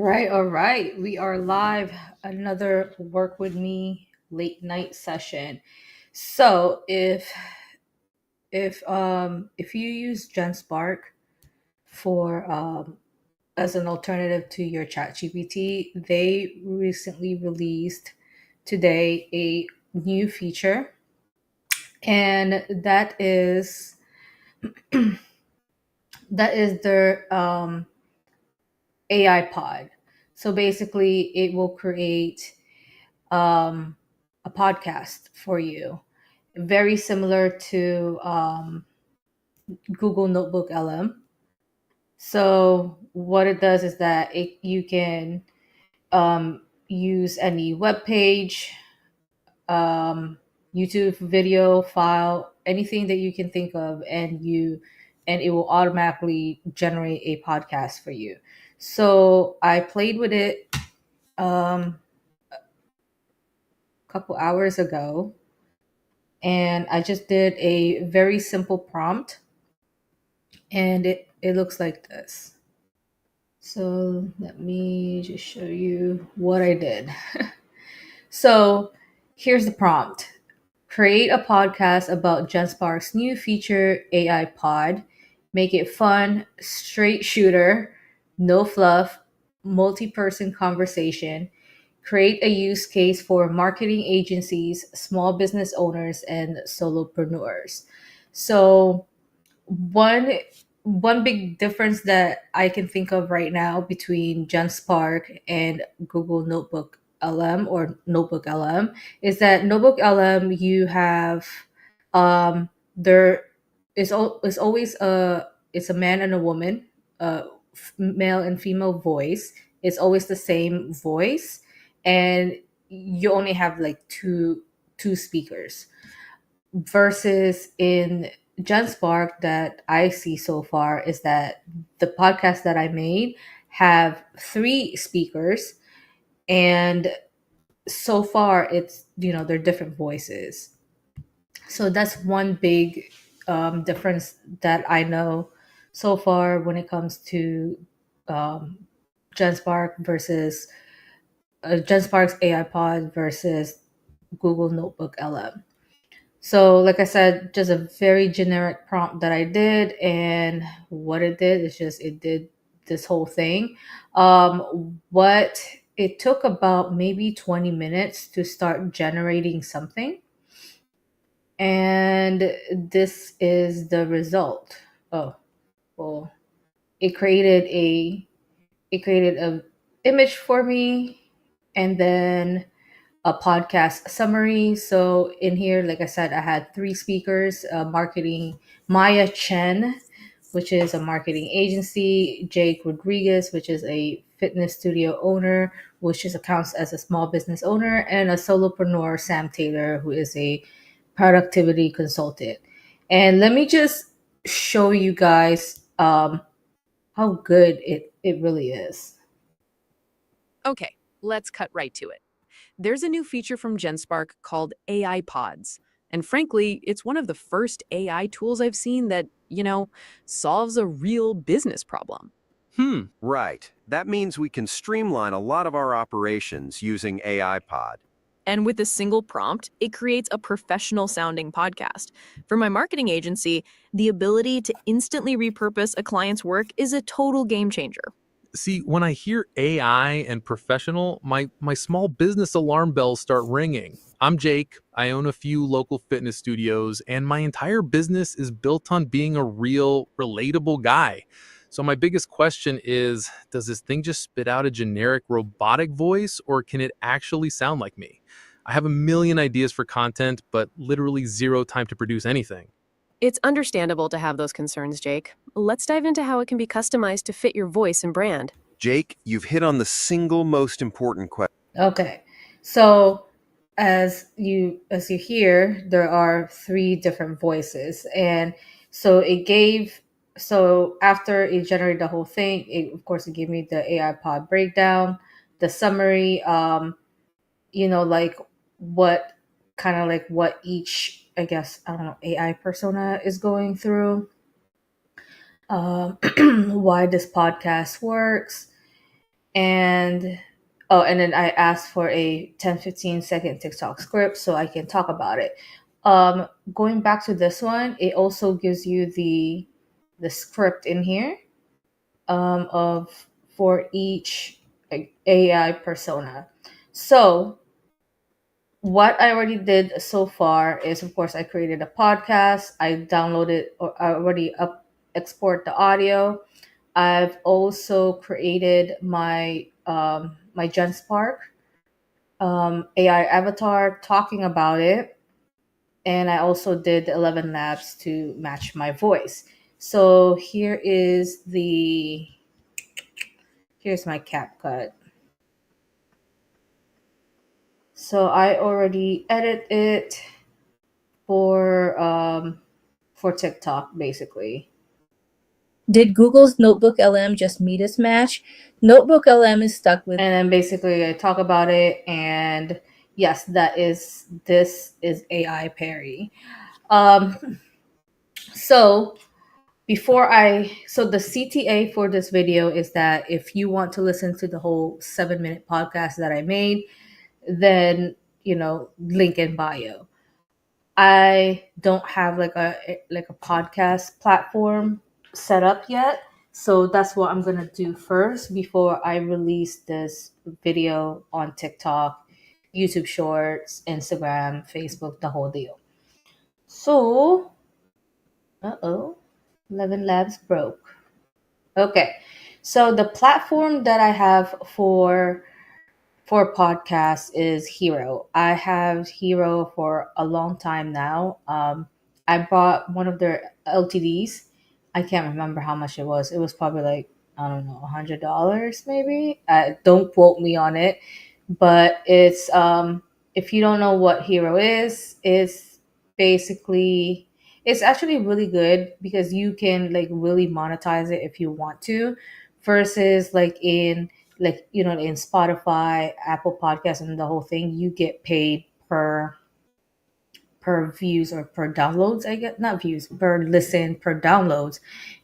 All right. We are live. Another work with me late night session. So if you use GenSpark for as an alternative to your chat GPT, they recently released today a new feature, and that is their AI pod. So basically it will create um, a podcast for you, very similar to Google Notebook LM. So what it does is that you can use any web page, um, YouTube video file, anything that you can think of, and it will automatically generate a podcast for you. So I played with it a couple hours ago, and I just did a very simple prompt, and it looks like this. So let me just show you what I did. So here's the prompt. Create a podcast about GenSpark's new feature AI Pod. Make it fun, straight shooter, no fluff, multi-person conversation. Create a use case for marketing agencies, small business owners, and solopreneurs. So one one big difference that I can think of right now between GenSpark and Google Notebook LM or Notebook LM is that Notebook LM you have there is always a man and a woman, male and female voice. It's always the same voice, and you only have like two speakers versus in GenSpark that I see so far is that the podcast that I made have three speakers, and so far it's they're different voices. So that's one big difference that I know so far when it comes to um, GenSpark versus GenSpark's AI Pod versus Google Notebook LM. So, like I said, just a very generic prompt that I did, and what it did is just it did this whole thing. What it took about maybe 20 minutes to start generating something, and this is the result. Oh, well, it created a image for me, and then a podcast summary. So in here, like I said, I had three speakers: marketing Maya Chen, which is a marketing agency; Jake Rodriguez, which is a fitness studio owner, which just accounts as a small business owner; and a solopreneur, Sam Taylor, who is a productivity consultant. And let me just show you guys how good it really is. Okay, let's cut right to it. There's a new feature from GenSpark called AI Pods. And frankly, it's one of the first AI tools I've seen that, solves a real business problem. Right. That means we can streamline a lot of our operations using AI Pod. And with a single prompt, it creates a professional sounding podcast. For my marketing agency, the ability to instantly repurpose a client's work is a total game changer. See, when I hear AI and professional, my small business alarm bells start ringing. I'm Jake. I own a few local fitness studios, and my entire business is built on being a real, relatable guy. So my biggest question is, does this thing just spit out a generic robotic voice, or can it actually sound like me? I have a million ideas for content, but literally zero time to produce anything. It's understandable to have those concerns, Jake. Let's dive into how it can be customized to fit your voice and brand. Jake, you've hit on the single most important question. Okay. So as you hear, there are three different voices. And so after it generated the whole thing, of course it gave me the AI pod breakdown, the summary, like what what each, I guess, I don't know, AI persona is going through, why this podcast works, And oh, and then I asked for a 10-15 second TikTok script so I can talk about it. Going back to this one, it also gives you the script in here of for each AI persona. So what I already did so far is, of course, I created a podcast. I downloaded or I already export the audio. I've also created my GenSpark AI avatar talking about it, and I also did the 11 labs to match my voice. So here's my CapCut. So I already edit it for TikTok basically. Did Google's Notebook LM just meet its match? Notebook LM is stuck with. And then basically I talk about it, and yes, this is AI Perry. So so the CTA for this video is that if you want to listen to the whole 7-minute podcast that I made, then link in bio. I don't have like a podcast platform set up yet. So that's what I'm gonna do first before I release this video on TikTok, YouTube Shorts, Instagram, Facebook, the whole deal. So, 11 Labs broke. Okay, so the platform that I have for podcasts is Hero. I have Hero for a long time now. I bought one of their LTDs. I can't remember how much it was. It was probably like, I don't know, $100 maybe. Don't quote me on it, but it's if you don't know what Hero is, basically it's actually really good because you can like really monetize it if you want to, versus in Spotify, Apple Podcasts, and the whole thing, you get paid per views or per downloads. I get not views per listen per downloads,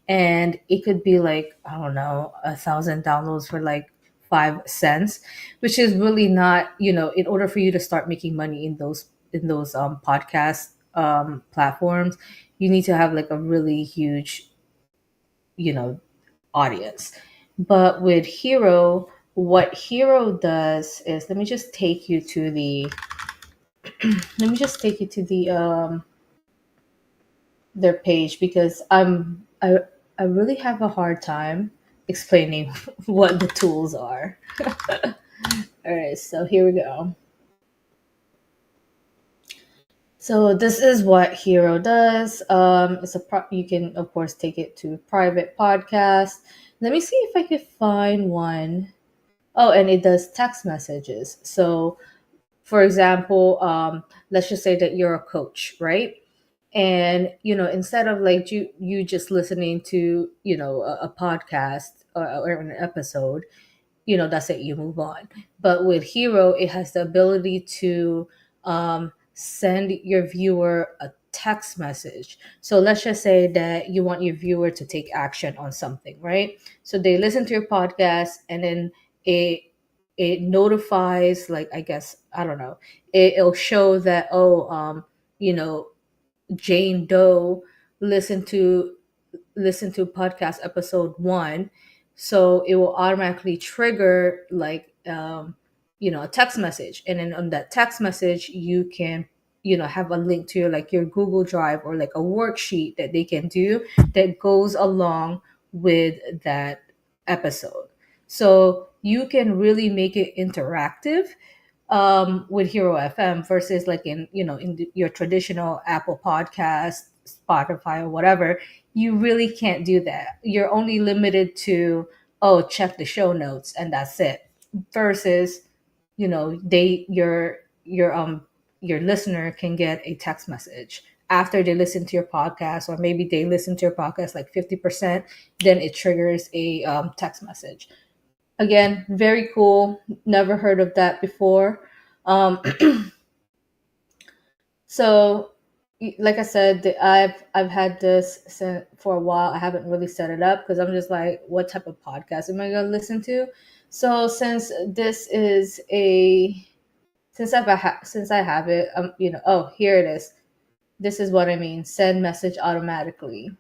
and it could be like, I don't know, 1,000 downloads for like 5 cents, which is really not, in order for you to start making money in those podcast platforms, you need to have like a really huge you know audience. But with Hero, what Hero does is, let me just take you to their page, because I really have a hard time explaining what the tools are. All right, so here we go. So this is what Hero does. You can of course take it to private podcast. Let me see if I could find one. Oh, and it does text messages. So for example, let's just say that you're a coach, right? And instead of like you just listening to a podcast or an episode, that's it, you move on. But with Hero, it has the ability to send your viewer a text message. So let's just say that you want your viewer to take action on something, right? So they listen to your podcast, and then it it notifies, like, I guess, I don't know, it'll show that, oh, you know Jane Doe listened to podcast episode 1. So it will automatically trigger, like, a text message, and then on that text message you can have a link to your Google Drive, or like a worksheet that they can do that goes along with that episode. So you can really make it interactive with Hero FM, versus like your traditional Apple Podcast, Spotify, or whatever. You really can't do that. You're only limited to, oh, check the show notes, and that's it. Versus, your listener can get a text message after they listen to your podcast, or maybe they listen to your podcast like 50%, then it triggers a text message. Again, very cool. Never heard of that before. Um, so like I said, I've had this for a while. I haven't really set it up because I'm just like, what type of podcast am I gonna listen to? So since this is a since I have it, oh, here it is. This is what I mean. Send message automatically.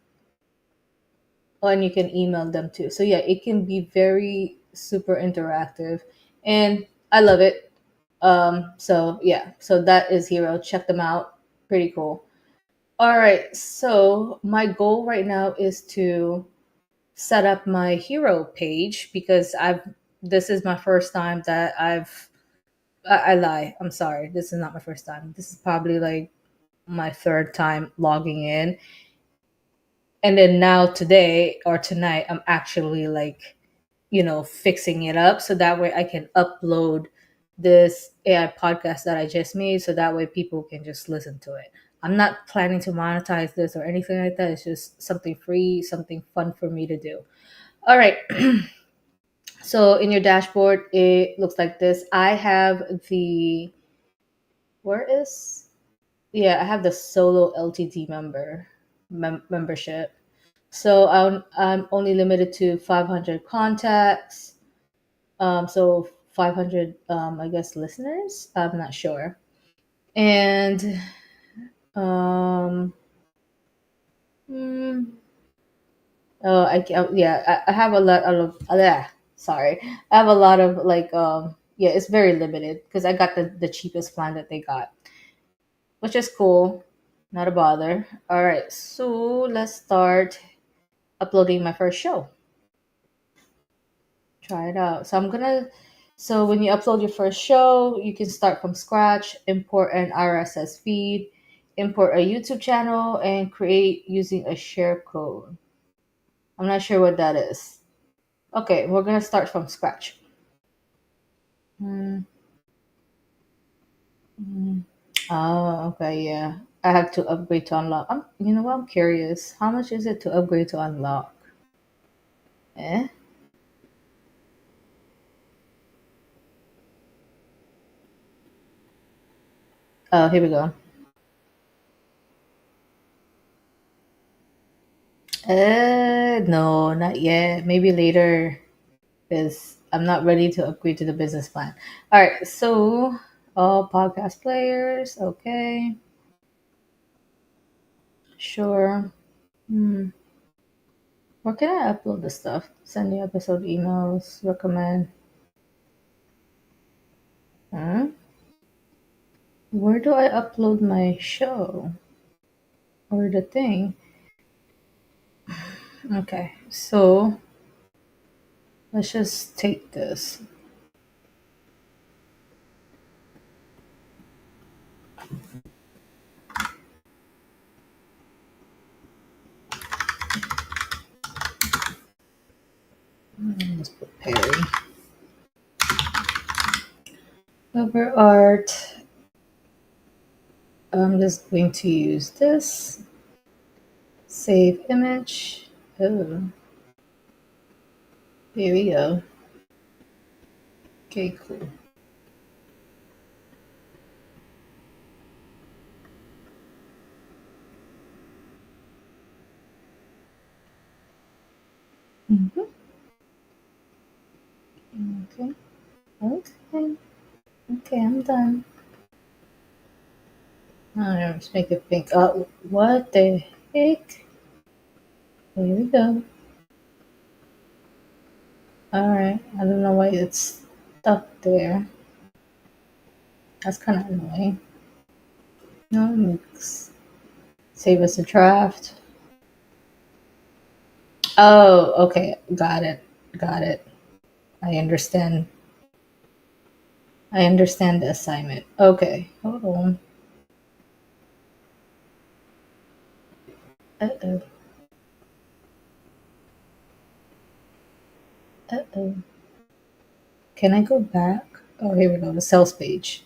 Oh, and you can email them too. So yeah, it can be very super interactive, and I love it. So yeah, so that is Hero. Check them out. Pretty cool. All right, so my goal right now is to set up my Hero page because I've this is my first time that I lie. I'm sorry. This is not my first time. This is probably like my third time logging in. And then now today or tonight I'm actually like, fixing it up so that way I can upload this AI podcast that I just made so that way people can just listen to it. I'm not planning to monetize this or anything like that. It's just something free, something fun for me to do. All right. So in your dashboard, it looks like this. I have the where is yeah, I have the solo LTD membership. So I'm only limited to 500 contacts. So 500, I guess, listeners. I'm not sure. And um, hmm, yeah, I have a lot of sorry, I have a lot of like yeah, it's very limited because I got the cheapest plan that they got, which is cool. Not a bother. All right, so let's start uploading my first show. Try it out. So when you upload your first show, you can start from scratch, import an RSS feed, import a YouTube channel, and create using a share code. I'm not sure what that is. Okay, we're gonna start from scratch. Mm, mm. Oh, okay, yeah. I have to upgrade to unlock. You know what? I'm curious. How much is it to upgrade to unlock? Eh? Oh, here we go. No, not yet. Maybe later. Because I'm not ready to upgrade to the business plan. All right, so all podcast players, okay, sure. Hmm. Where can I upload the stuff? Send new episode emails, recommend. Huh? Where do I upload my show or the thing? Okay, so let's just take this. Let's put Perry. Cover art. I'm just going to use this. Save image. Oh, here we go. Okay, cool. Mhm. Okay. Okay. Okay, I'm done. Let's make it pink. What the heck? Here we go. Alright. I don't know why it's stuck there. That's kind of annoying. No, mix. Save as a draft. Oh, okay. Got it. Got it. I understand. I understand the assignment. Okay. Hold on. Uh-oh. Uh-oh. Can I go back? Oh, here we go. The sales page.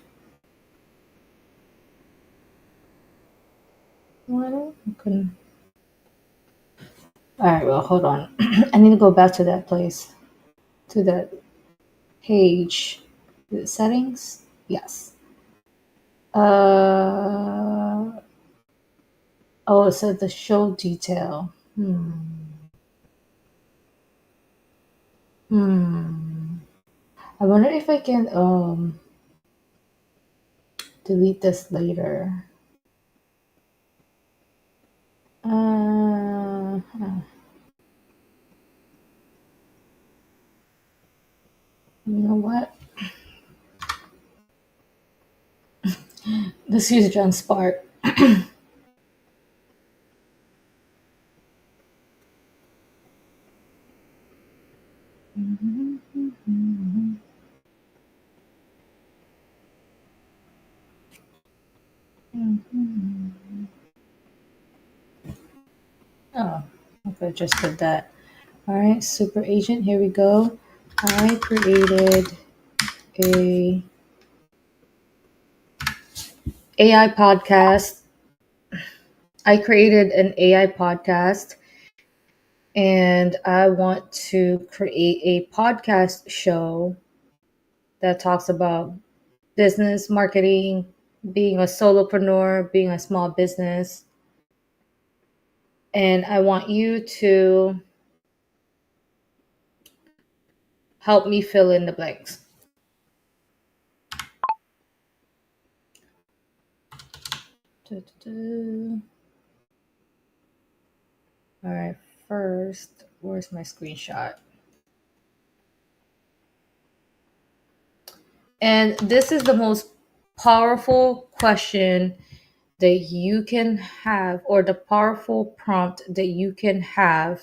Why don't I couldn't. All right, well, hold on. I need to go back to that place, to that page. Is it settings? Yes. Uh, Oh, it said the show detail. Hmm. I wonder if I can delete this later. You know what? Let's use GenSpark. Oh, okay, just did that. All right, super agent, here we go. I created a AI podcast. I created an AI podcast and I want to create a podcast show that talks about business, marketing, being a solopreneur, being a small business. And I want you to help me fill in the blanks. Du-du-du. All right, first, where's my screenshot? And this is the most powerful question that you can have, or the powerful prompt that you can have,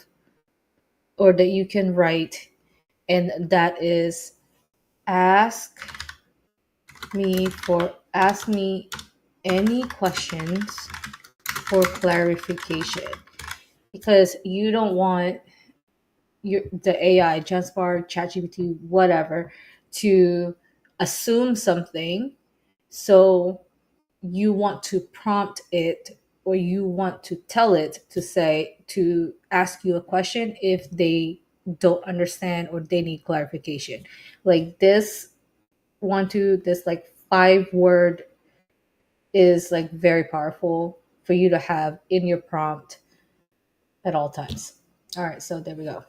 or that you can write. And that is ask ask me any questions for clarification. Because you don't want the AI, GenSpark, ChatGPT, whatever, to assume something. So you want to prompt it, or you want to tell it to ask you a question if they don't understand or they need clarification. Like this like 5 word is like very powerful for you to have in your prompt at all times. All right, so there we go.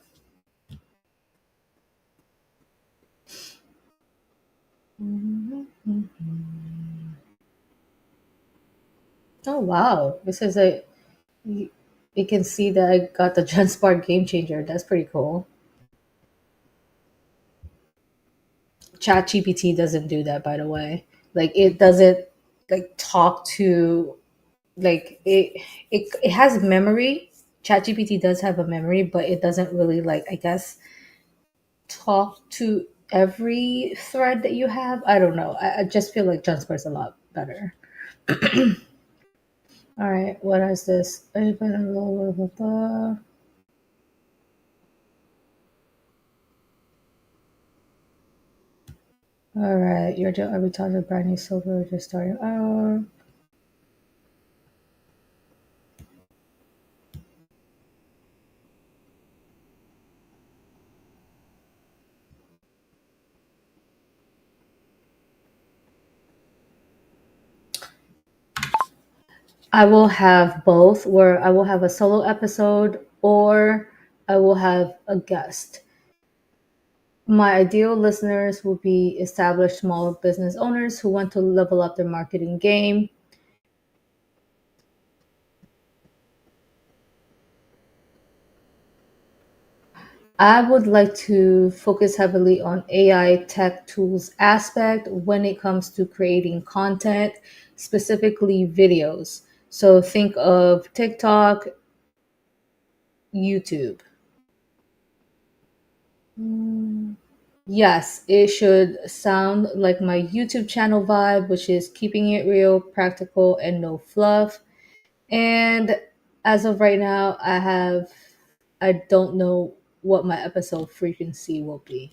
Oh wow, this is a you, you can see that I got the GenSpark game changer. That's pretty cool. ChatGPT doesn't do that, by the way. Like it doesn't like talk to like it has memory. ChatGPT does have a memory, but it doesn't really like I guess talk to every thread that you have. I don't know. I just feel like GenSpark's a lot better. All right, what is this? All right, you're doing every time a brand new silver just starting out. I will have both, where I will have a solo episode or I will have a guest. My ideal listeners will be established small business owners who want to level up their marketing game. I would like to focus heavily on AI tech tools aspect when it comes to creating content, specifically videos. So think of TikTok, YouTube. Yes, it should sound like my YouTube channel vibe, which is keeping it real, practical, and no fluff. And as of right now, I don't know what my episode frequency will be.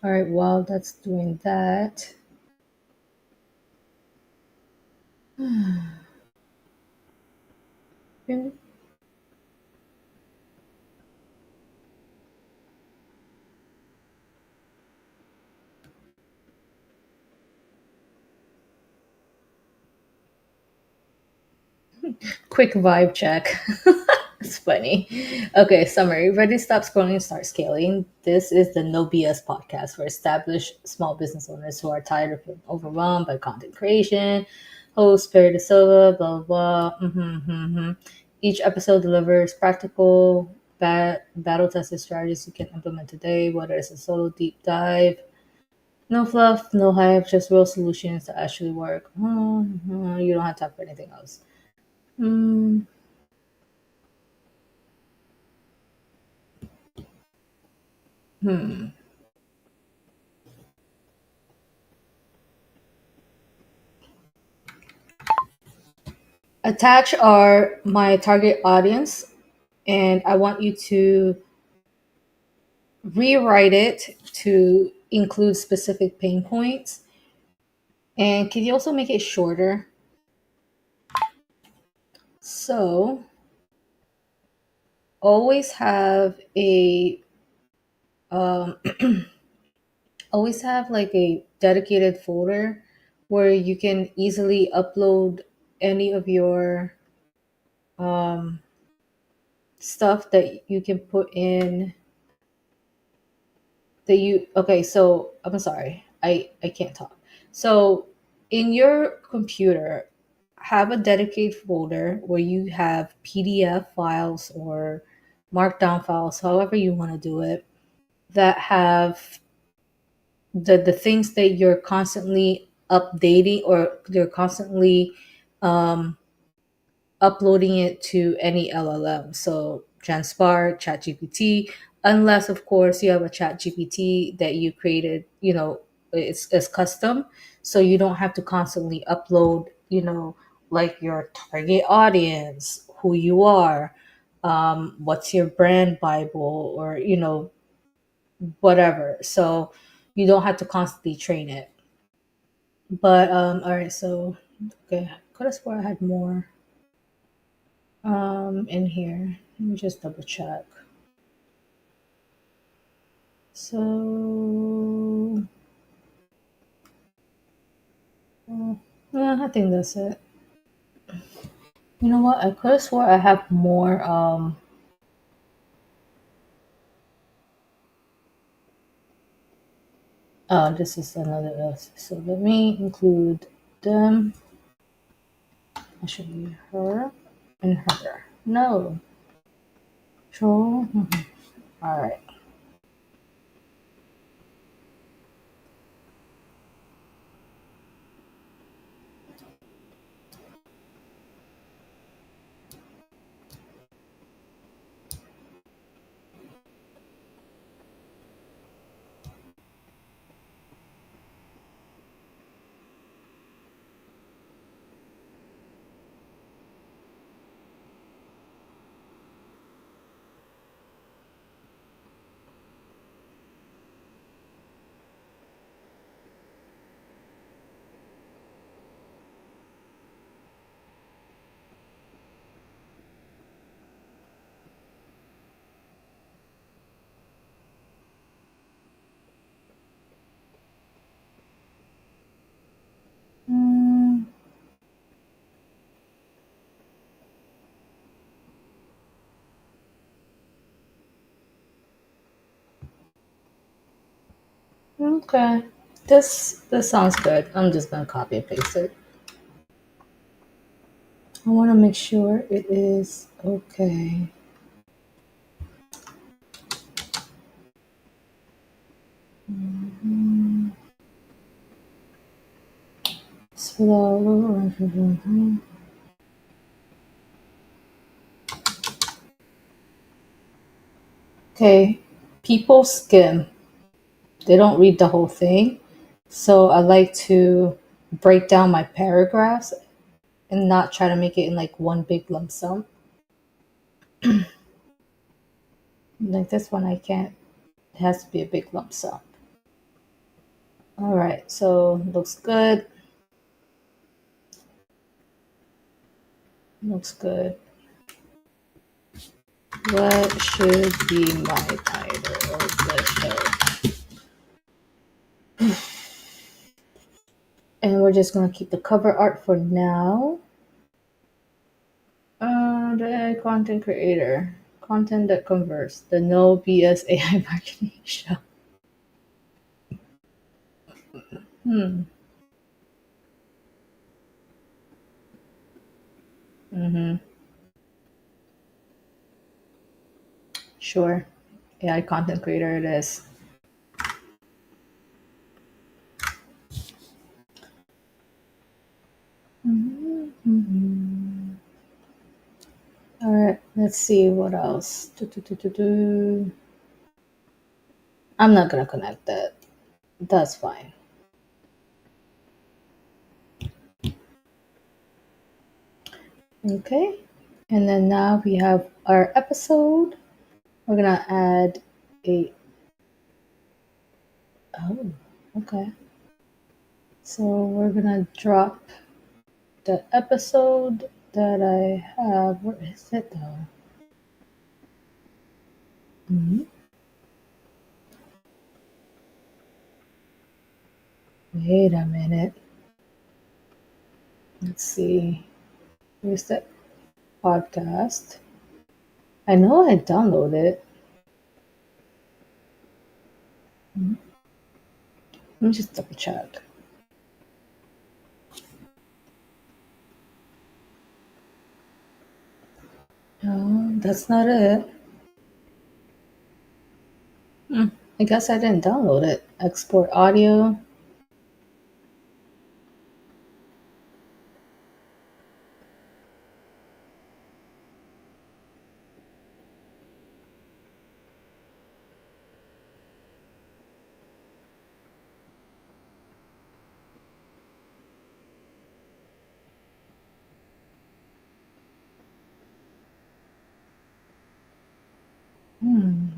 All right, while that's doing that, Quick vibe check. It's funny. Okay, summary. Ready to stop scrolling and start scaling. This is the No BS podcast for established small business owners who are tired of feeling overwhelmed by content creation. Host Perry De Silva, blah, blah, blah. Each episode delivers practical, battle tested strategies you can implement today, whether it's a solo deep dive. No fluff, no hype, just real solutions that actually work. You don't have time for anything else. Mm, hmm. Attach are my target audience, and I want you to rewrite it to include specific pain points. And can you also make it shorter? So always have a um, always have like a dedicated folder where you can easily upload any of your um, stuff that you can put in that you okay. So I'm sorry, I can't talk. So in your computer, have a dedicated folder where you have PDF files or markdown files, however you want to do it, that have the things that you're constantly updating or you're constantly um, uploading it to any LLM. So GenSpark, ChatGPT, unless of course you have a ChatGPT that you created, it's custom. So you don't have to constantly upload, like your target audience, who you are, what's your brand Bible, or, whatever. So you don't have to constantly train it. But all right, so okay, could have swore I had more in here. Let me just double check. So yeah, I think that's it. You know what? I could have swore I have more. This is another S. So let me include them. I should be her and her. No. Control. All right. Mm, okay. This sounds good. I'm just gonna copy and paste it. I want to make sure it is okay. Slow. Okay, people skim. They don't read the whole thing. So I like to break down my paragraphs and not try to make it in like one big lump sum. Like this one, I can't. It has to be a big lump sum. All right, so looks good. Looks good. What should be my title of the show? And we're just gonna keep the cover art for now. content creator. Content that converts. The No BS AI marketing show. Hmm. Mm-hmm. Sure. AI content creator it is. Mm-hmm. All right, let's see what else. I'm not gonna connect that. That's fine. Okay, and then now we have our episode. We're gonna add a. Oh, okay. So we're gonna drop the episode that I have. Where is it though? Mhm. Wait a minute. Let's see. Where's that podcast? I know I downloaded it. Mhm. Let me just double check. No, that's not it. Hmm. I guess I didn't download it. Export audio.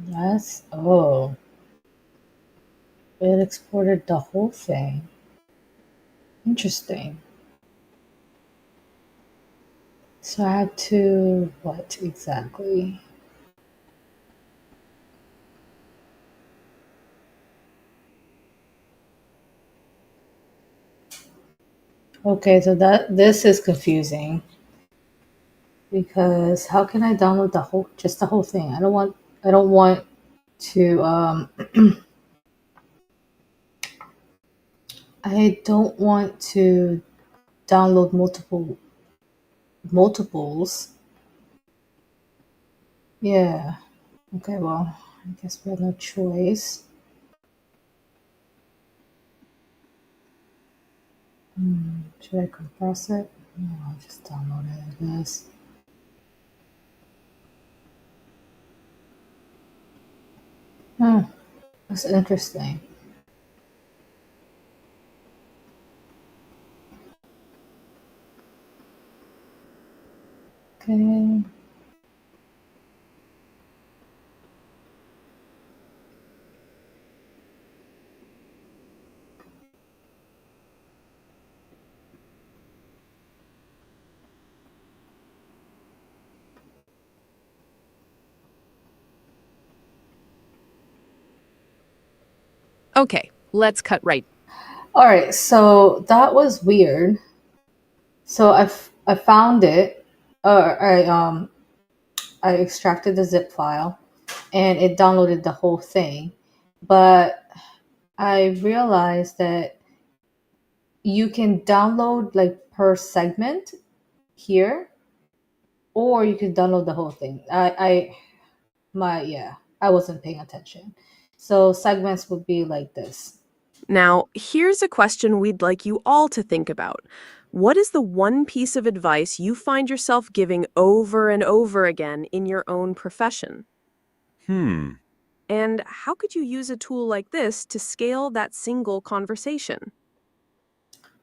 That's oh, it exported the whole thing. Interesting. So I had to what exactly? Okay, so that this is confusing because how can I download the whole just the whole thing? I don't want to I don't want to download multiples. Yeah. Okay, well, I guess we have no choice. Should I compress it? No, I'll just download it, I guess. Hmm, that's interesting. Okay. Okay, let's cut right. All right, so that was weird. So I found it. I extracted the zip file, and it downloaded the whole thing. But I realized that you can download like per segment here, or you can download the whole thing. I wasn't paying attention. So segments would be like this. Now, here's a question we'd like you all to think about. What is the one piece of advice you find yourself giving over and over again in your own profession? Hmm. And how could you use a tool like this to scale that single conversation?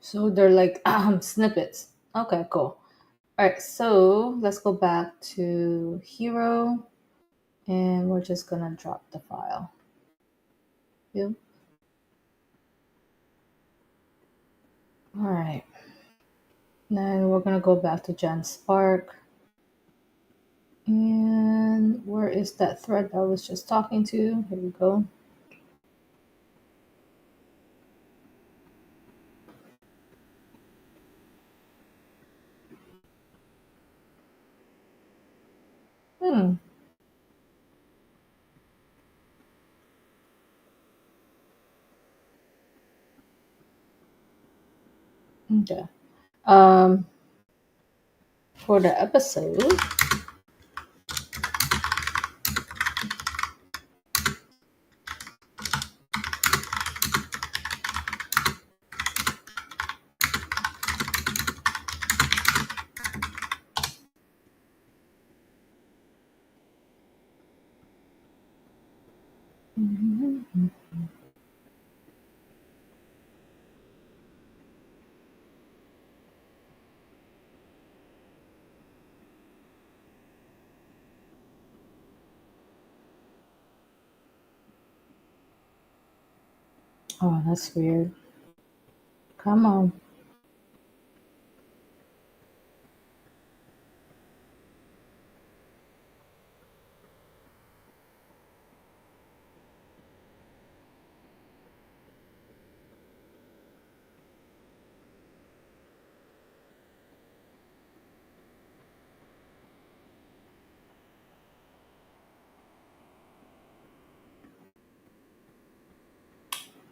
So they're like snippets. Okay, cool. All right, so let's go back to Hero, and we're just gonna drop the file. Yep. All right. Then we're gonna go back to GenSpark. And where is that thread I was just talking to? Here we go. Hmm. Okay. Um, for the episode, oh, that's weird. Come on.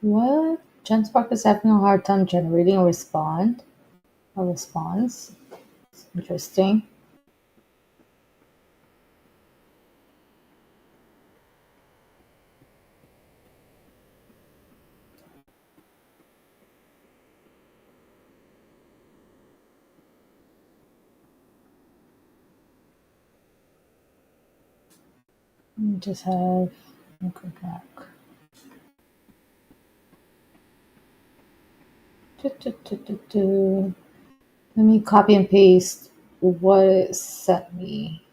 What? GenSpark is having a hard time generating a response. Interesting. Just have go back. Do. Let me copy and paste what it sent me.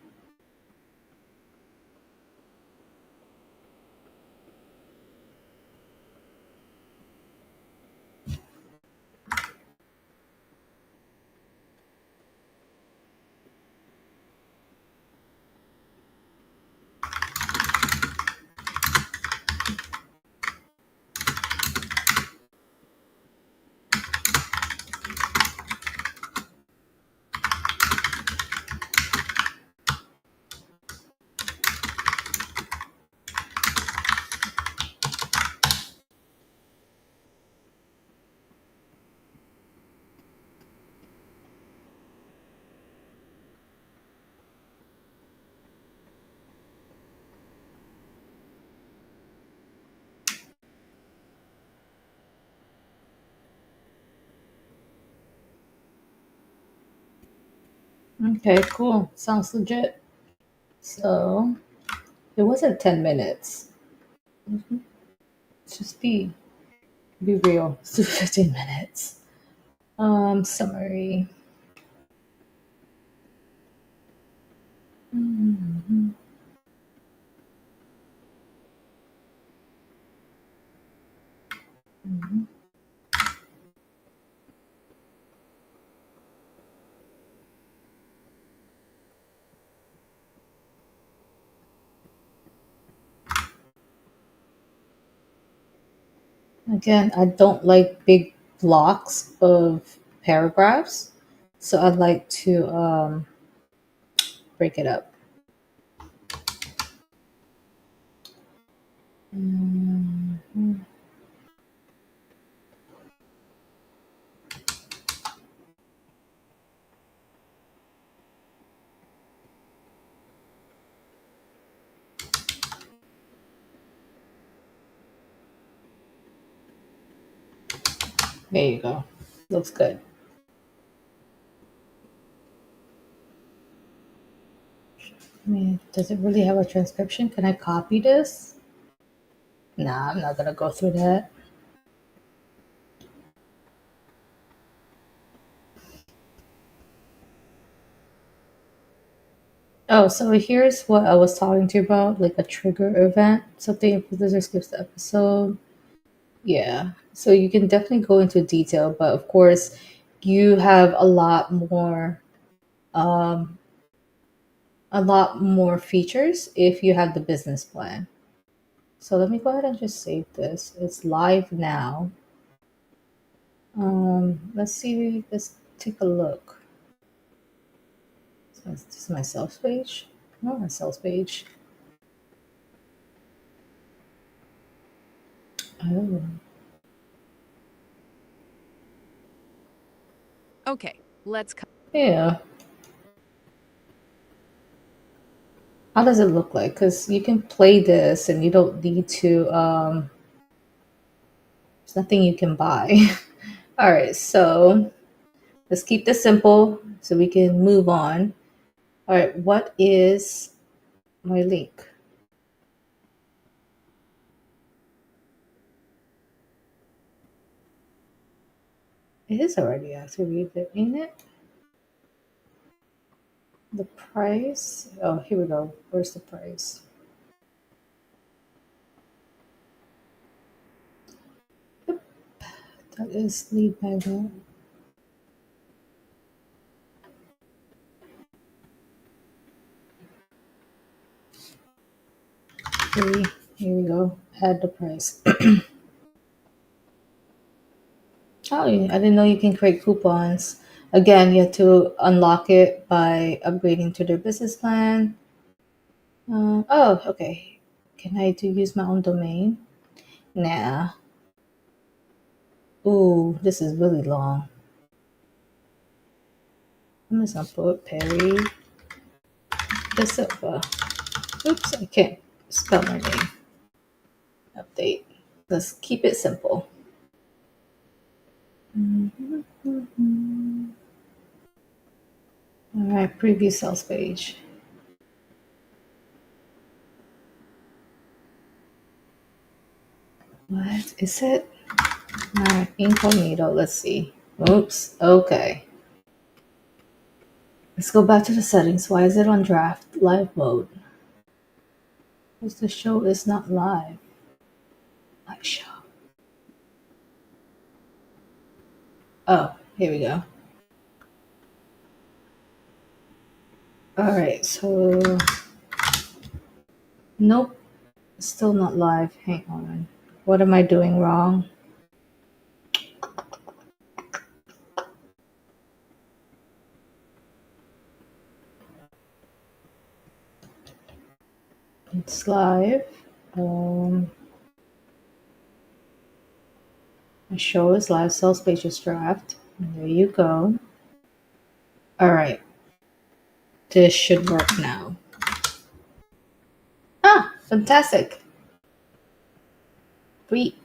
Okay, cool. Sounds legit. So it wasn't 10 minutes. Just be real. Let's do 15 minutes. Summary. Mhm. Mhm. Again, I don't like big blocks of paragraphs, so I'd like to break it up. Mhm. There you go. Looks good. I mean, does it really have a transcription? Can I copy this? Nah, I'm not gonna go through that. Oh, so here's what I was talking to you about, like a trigger event, something if the user skips the episode. Yeah. So you can definitely go into detail, but of course, you have um, a lot more features if you have the business plan. So let me go ahead and just save this. It's live now. Let's see. Let's take a look. So this is my sales page. Oh, a sales page. Oh, Okay, let's yeah. How does it look like? Because you can play this and you don't need to, there's nothing you can buy. All right, so let's keep this simple so we can move on. All right, what is my link? It is already activated, ain't it? The price. Oh, here we go. Where's the price? Yep, that is lead magnet. Here we go. Add the price. Oh, I didn't know you can create coupons. Again, you have to unlock it by upgrading to their business plan. Oh, okay. Can I do use my own domain? Nah. Ooh, this is really long. I'm just gonna put Perry De Silva. Oops, I can't spell my name. Update. Let's keep it simple. All right, preview sales page. What is it? All right, incognito. Let's see. Oops. Okay. Let's go back to the settings. Why is it on draft live mode? Because the show is not live. Live show. Oh, here we go. All right, so nope, still not live. Hang on. What am I doing wrong? It's live. Um, my show is live. Sales page is draft. There you go. All right, this should work now. Ah, fantastic. Sweet.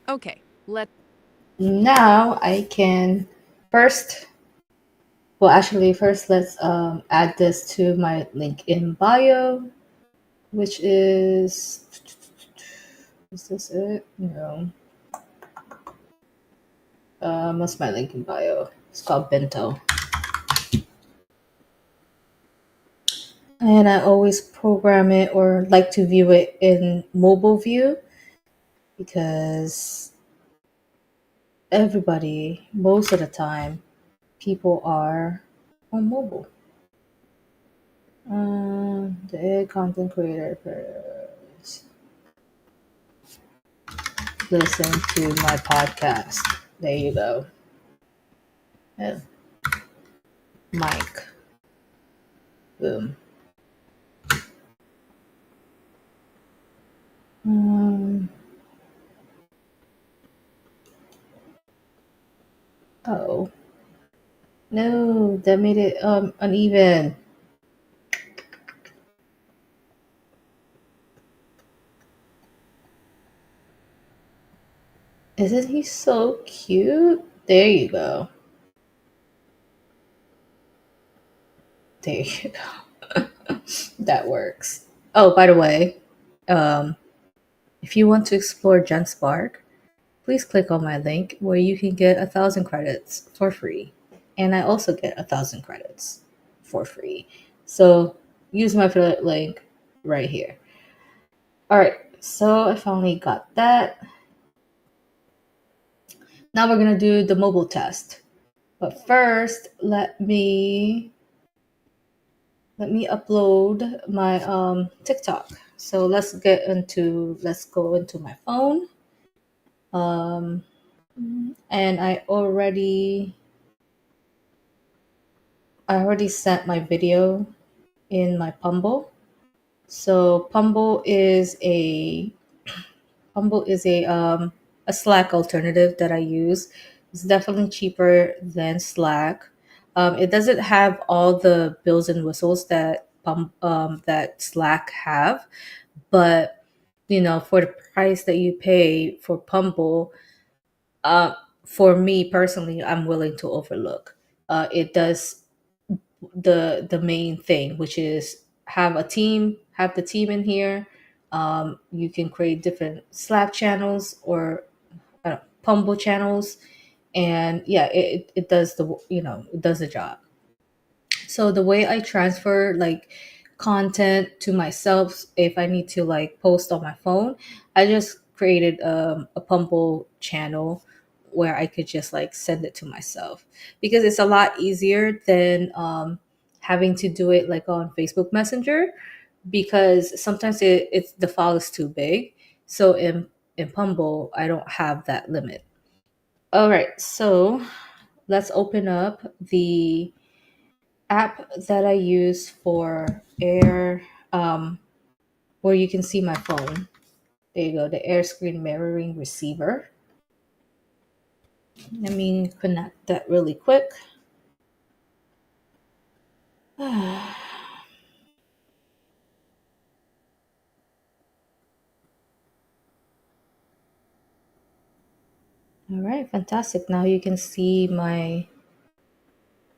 Okay, let Now I can first. Well, actually, first let's add this to my link in bio, which is this it? No. What's my link in bio? It's called Bento. And I always program it or like to view it in mobile view because everybody, most of the time, people are on mobile. The content creator listen to my podcast. There you go. Oh, Mike. Boom. Um, oh. No, that made it uneven. Isn't he so cute? There you go. There you go. That works. Oh, by the way, um, if you want to explore GenSpark, please click on my link where you can get 1,000 credits for free. And I also get 1,000 credits for free. So use my affiliate link right here. All right, so I finally got that. Now we're gonna do the mobile test. But first, let me upload my TikTok. So let's go into my phone. Um, and I already sent my video in my Pumble. So Pumble is a Slack alternative that I use. It's definitely cheaper than Slack. It doesn't have all the bells and whistles that that Slack have, but for the price that you pay for Pumble, uh, for me personally, I'm willing to overlook. It does the main thing, which is have the team in here. You can create different Slack channels or Pumble channels, and yeah, it does it does the job. So the way I transfer like content to myself, if I need to like post on my phone, I just created a Pumble channel where I could just like send it to myself, because it's a lot easier than having to do it like on Facebook Messenger, because sometimes it's the file is too big. So in Pumble, I don't have that limit. All right, so let's open up the app that I use for Air, where you can see my phone. There you go, the Air Screen Mirroring Receiver. Let me connect that really quick. All right, fantastic. Now you can see my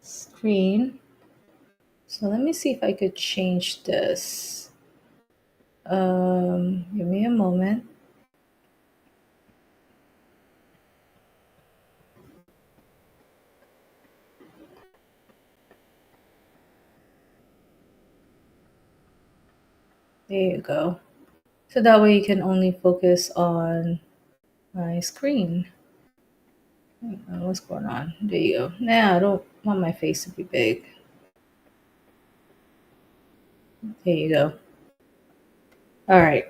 screen. So let me see if I could change this. Give me a moment. There you go. So that way you can only focus on my screen. What's going on? There you go. Now I don't want my face to be big. There you go. All right.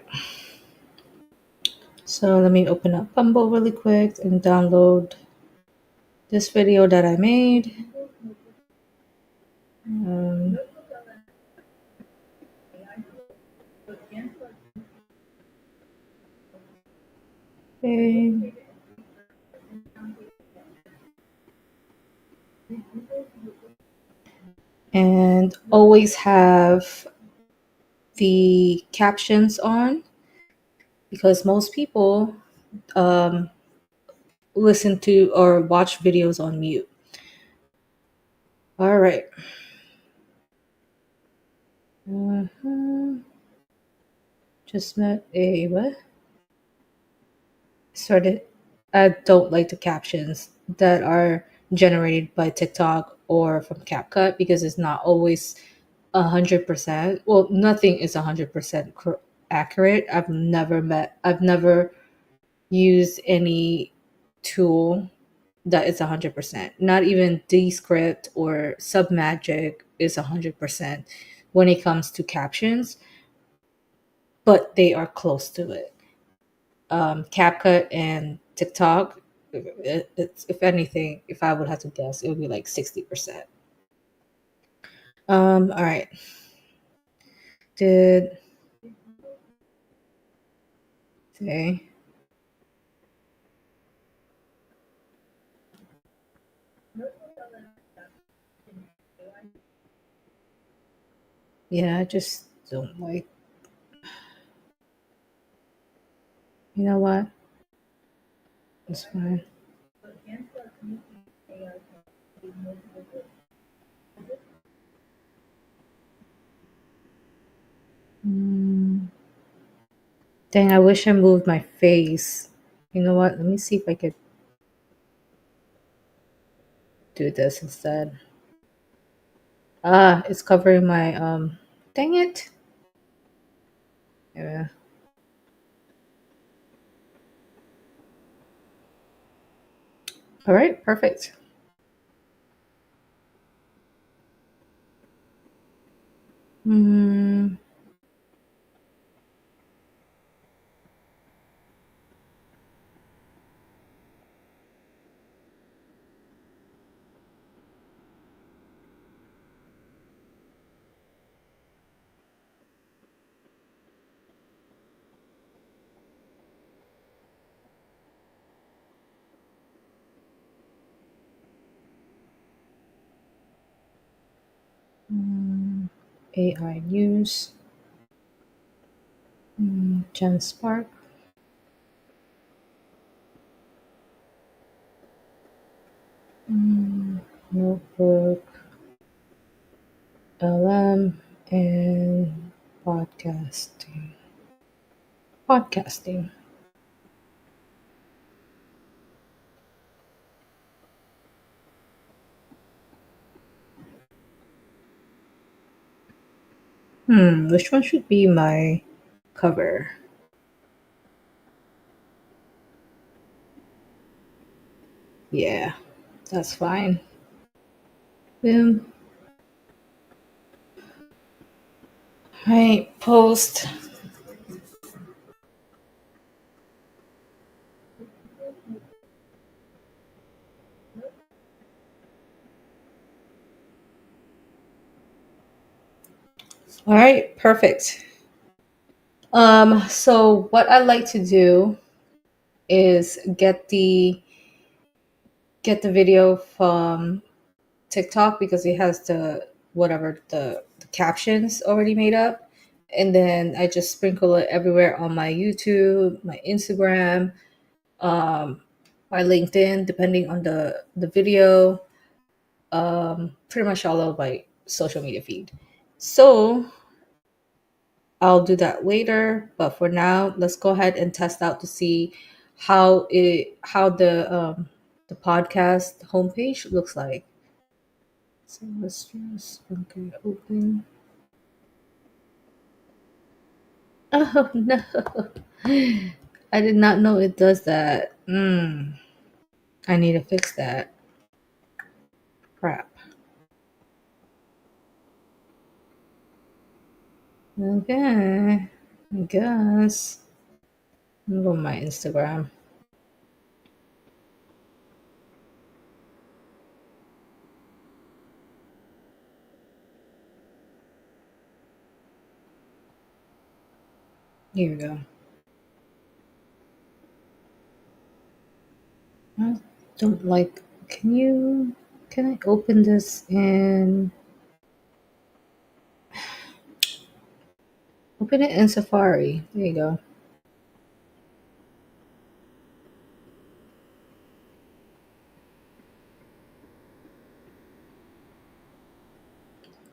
So let me open up Bumble really quick and download this video that I made. Um, okay. And always have the captions on, because most people um, listen to or watch videos on mute. All right. Mhm. Just met a what? Started. I don't like the captions that are generated by TikTok or from CapCut, because it's not always 100%. Well, nothing is 100% accurate. I've never used any tool that is 100%. Not even Descript or Submagic is 100% when it comes to captions, but they are close to it. CapCut and TikTok, it's, if anything, if I would have to guess, it would be like 60%. All right. Did okay. Yeah, I just don't like. You know what? It's fine. Mm, dang, I wish I moved my face. You know what? Let me see if I could do this instead. Ah, it's covering my dang it. Yeah. All right, perfect. Hmm. AI news. GenSpark. Notebook. LM and podcasting. Podcasting. Which one should be my cover? Yeah, that's fine. Boom. Right, post. All right, perfect. So what I like to do is get the video from TikTok because it has the whatever the captions already made up. And then I just sprinkle it everywhere on my YouTube, my Instagram, um, my LinkedIn, depending on the video, pretty much all of my social media feed. So I'll do that later, but for now, let's go ahead and test out to see how the podcast homepage looks like. So let's just okay open. Oh no! I did not know it does that. I need to fix that. Crap. Okay. I guess. I'm going to my Instagram. Here we go. I don't like. Can I open this in? Open it in Safari. There you go.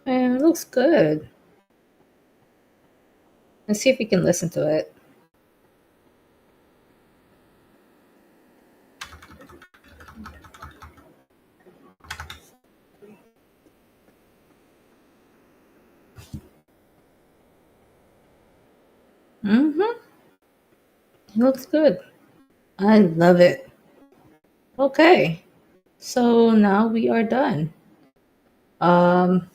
And it looks good. Let's see if we can listen to it. Mm-hmm. It looks good. I love it. Okay. So now we are done. Um,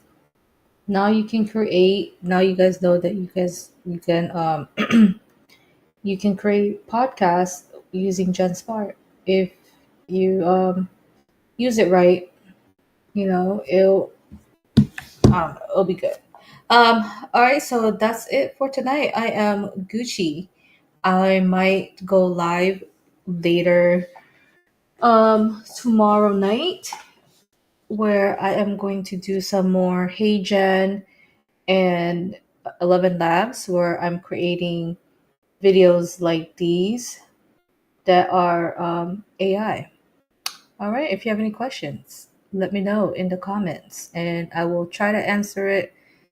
now you can create. Now you guys know that you can you can create podcasts using GenSpark if you use it right. It'll be good. All right, so that's it for tonight. I am Gucci. I might go live later tomorrow night where I am going to do some more Hey Gen and 11 Labs where I'm creating videos like these that are AI. All right, if you have any questions, let me know in the comments and I will try to answer it